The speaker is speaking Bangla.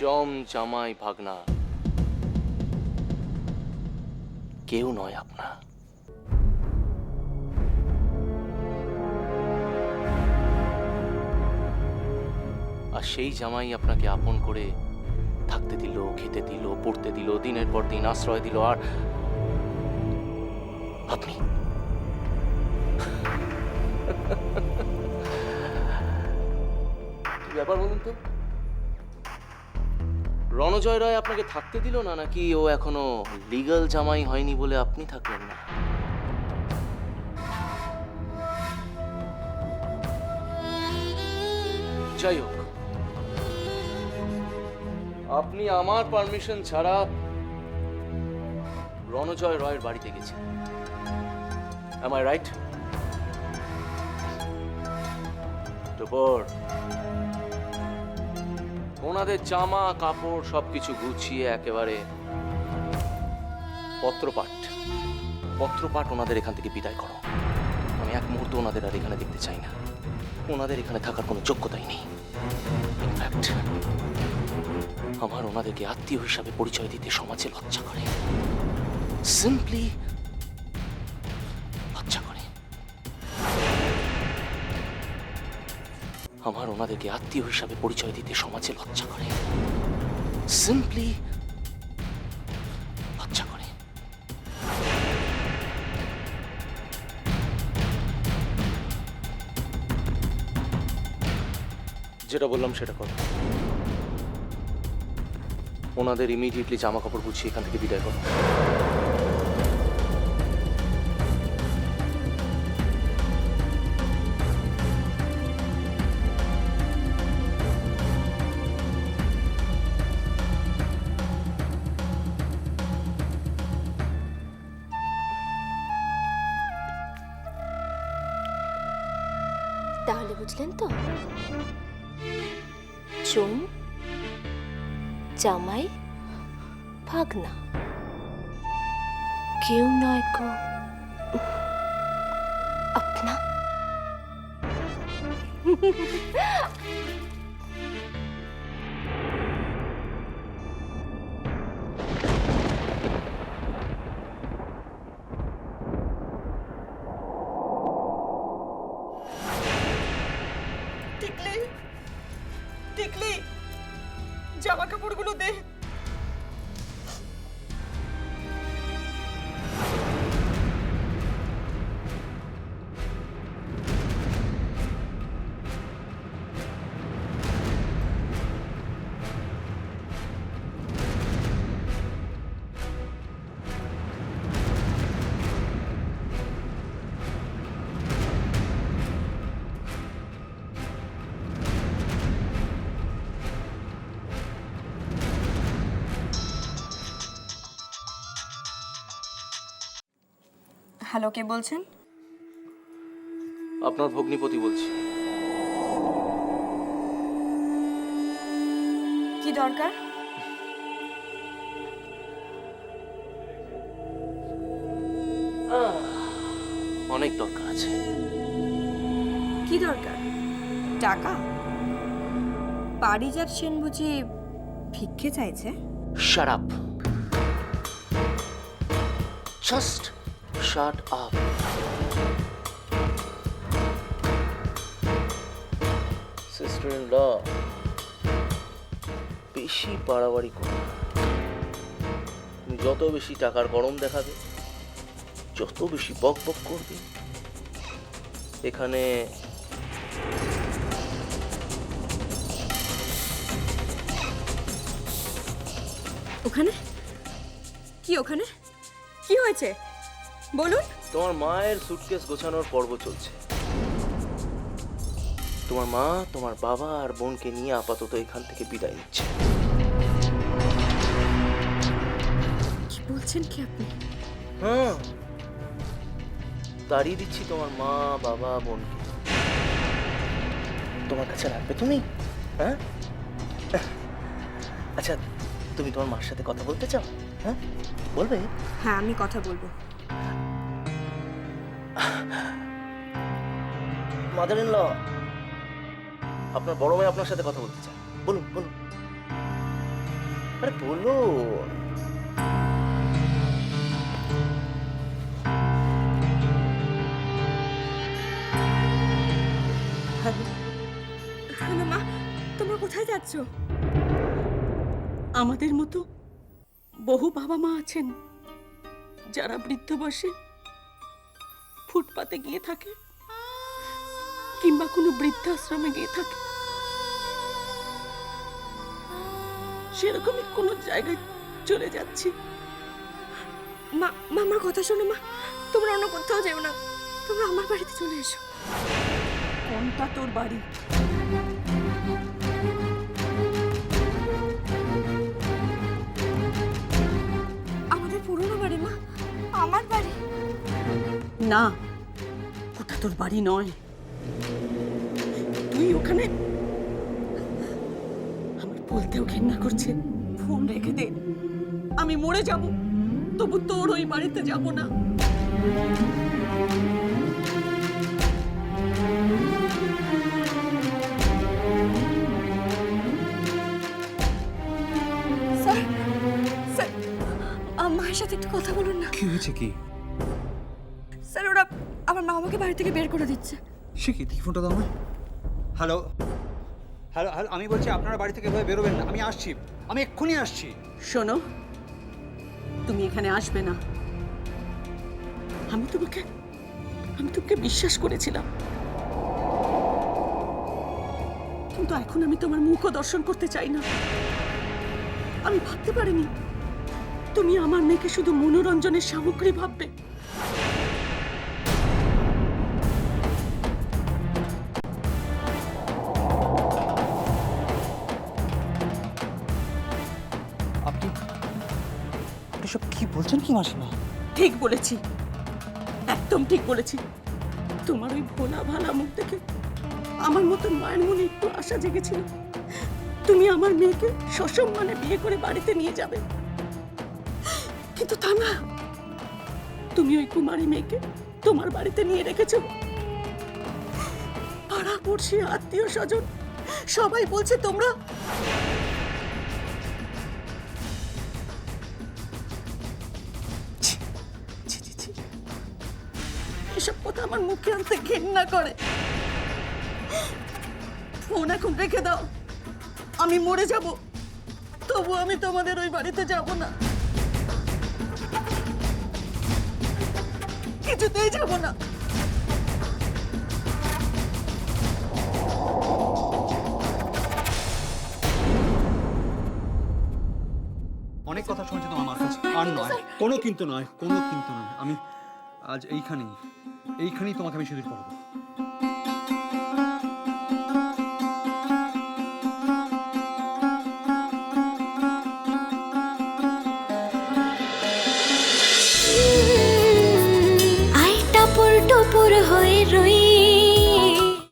জম জামাই ভাগনা কেউ নয় আপনা। আর সেই জামাই আপনাকে আপন করে থাকতে দিল, খেতে দিল, পড়তে দিল, দিনের পর দিন আশ্রয় দিল, আর আপনি কি ব্যাপার বলুন তো? রণজয় রায় আপনাকে থাকতে দিল না, নাকি ও এখনো লিগ্যাল জামাই হয়নি বলে আপনি থাকলেন না? যাই হোক, আপনি আমার পারমিশন ছাড়া রণজয় রয়ের বাড়িতে গেছেন। Am I right? টুপর, ওনাদের জামা কাপড় সবকিছু গুছিয়ে একেবারে পত্রপাঠ ওনাদের এখান থেকে বিদায় করো। আমি এক মুহূর্ত ওনাদের আর এখানে দেখতে চাই না। ওনাদের এখানে থাকার কোনো যোগ্যতাই নেই। ইনফ্যাক্ট আমার ওনাদেরকে আত্মীয় হিসাবে পরিচয় দিতে সমাজে লজ্জা করে, সিম্পলি লজ্জা করে। আমার ওনাদেরকে আত্মীয় হিসাবে পরিচয় দিতে সমাজে লজ্জা করে, সিম্পলি লজ্জা করে। যেটা বললাম সেটা করো। ওনাদের ইমিডিয়েটলি জামা কাপড় গুছিয়ে এখান থেকে বিদায় করো। তাহলে বুঝলেন তো, চুম জামাই ভাগনা কেউ নয় গো আপনা। টিকলি, টিকলি, জামা কাপড়গুলো দে। হ্যালো, কে বলছেন? আপনার ভগ্নিপতি বলছি। কি দরকার? অনেক দরকার আছে। কি দরকার? টাকা? পারিজাত সেন বুঝি ভিক্ষে চাইছে? Shut up. Just shut up. Sister-in-law, বেশি বাড়াবাড়ি করো না। তুমি যত বেশি টাকার গরম দেখাবে, যত বেশি বক বক করবে, এখানে ওখানে কি? ওখানে কি হয়েছে বলুন? তোমার মায়ের সুটকেস গোছানোর পর্ব চলছে। তোমার মা তোমার বাবা আর বোনকে নিয়ে আপাতত এখান থেকে বিদায় নিচ্ছে। কি বলছেন কি আপনি? হ্যাঁ, তাড়িয়ে দিচ্ছি তোমার মা বাবা বোনকে। তোমার কাছে রাখবে তুমি? হ্যাঁ, আচ্ছা, তুমি তোমার মার সাথে কথা বলতে চাও? হ্যাঁ, বলবে? হ্যাঁ, আমি কথা বলবো। মাদার ইন ল, আপনার বড় মেয়ে আপনার সাথে কথা বলতে চায়। বলুন বলুন। আরে বলো। হ্যালো মা, তোমরা কোথায় যাচ্ছ? আমাদের মতো বহু বাবা মা আছেন যারা বৃদ্ধ বয়সে ফুটপাতে গিয়ে থাকে কিংবা কোনো বৃদ্ধাশ্রমে গিয়ে থাকে। সেরকমই কোনো জায়গায় চলে যাচ্ছি। মা মা আমার কথা শোনো মা, তোমরা অন্য কোথাও যেও না, তোমরা আমার বাড়িতে চলে এসো। কোনটা তোর বাড়ি? আমাদের পুরনো বাড়ি মা, আমার বাড়ি। না, ওটা তোর বাড়ি নয়। তুই ওখানে, আমার বলতেও ঘেন্না করছে। ফোন রেখে দে, আমি মরে যাব তবু তোর ওই বাড়িতে যাব না। স্যার, স্যার, মায়ের সাথে একটু কথা বলুন না। কি হয়েছে কি? স্যার, ওরা আমার মা আমাকে বাড়ি থেকে বের করে দিচ্ছে। সে কি? দেখি ফোনটা দাও আমার। হ্যালো হ্যালো হ্যালো, আমি বলছি আপনারা বাড়ি থেকে এভাবে বেরোবেন না। আমি আসছি, আমি এক্ষুনি আসছি। শোনো, তুমি এখানে আসবে না। আমি তোমাকে বিশ্বাস করেছিলাম, কিন্তু এখন আমি তোমার মুখও দর্শন করতে চাই না। আমি ভাবতে পারিনি তুমি আমার মেয়েকে শুধু মনোরঞ্জনের সামগ্রী ভাববে। আপনি এসব কি বলছেন কি মাসিমা? ঠিক বলেছি, একদম ঠিক বলেছি। তোমার ওই ভোলা ভালা মুখ দেখে আমার মতন মায়ের মনে একটু আশা জেগেছিল তুমি আমার মেয়েকে সসম্মানে বিয়ে করে বাড়িতে নিয়ে যাবে, কিন্তু তা না। তুমি ওই কুমারী মেয়েকে তোমার বাড়িতে নিয়ে রেখেছো। পাড়া পড়শি, আত্মীয় স্বজন সবাই বলছে তোমরা ছি, ছি, ছি, ছি। এসব কথা আমার মুখে আনতে ঘেন্না করে। ফোন এখন রেখে দাও, আমি মরে যাব তবু আমি তোমাদের ওই বাড়িতে যাব না, কিছুতেই যাব না। অনেক কথা শুনছি তোমার মার কাছে। আর নয়, কোনো কিন্তু নয়, কোনো কিন্তু নয়। আমি আজ এইখানেই তোমাকে আমি সিঁদুর পরাবো। আই টাপুর টুপুর হয়ে রই